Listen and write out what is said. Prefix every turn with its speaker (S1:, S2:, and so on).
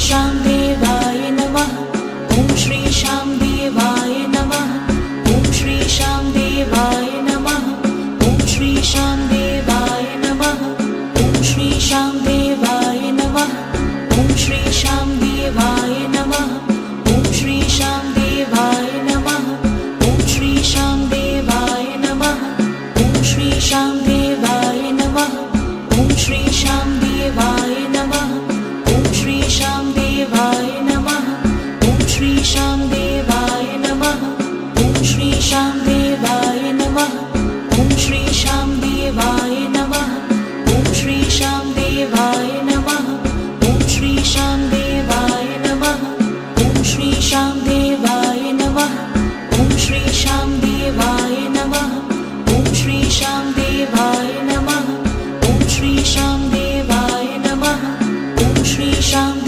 S1: श्याम देवाय नमः। ॐ श्री श्याम देवाय नमः। ॐ श्री श्याम देवाय नमः। ॐ श्री श्याम देवाय नमः। ॐ श्री श्याम देवाय नमः। ॐ श्री श्याम देवाय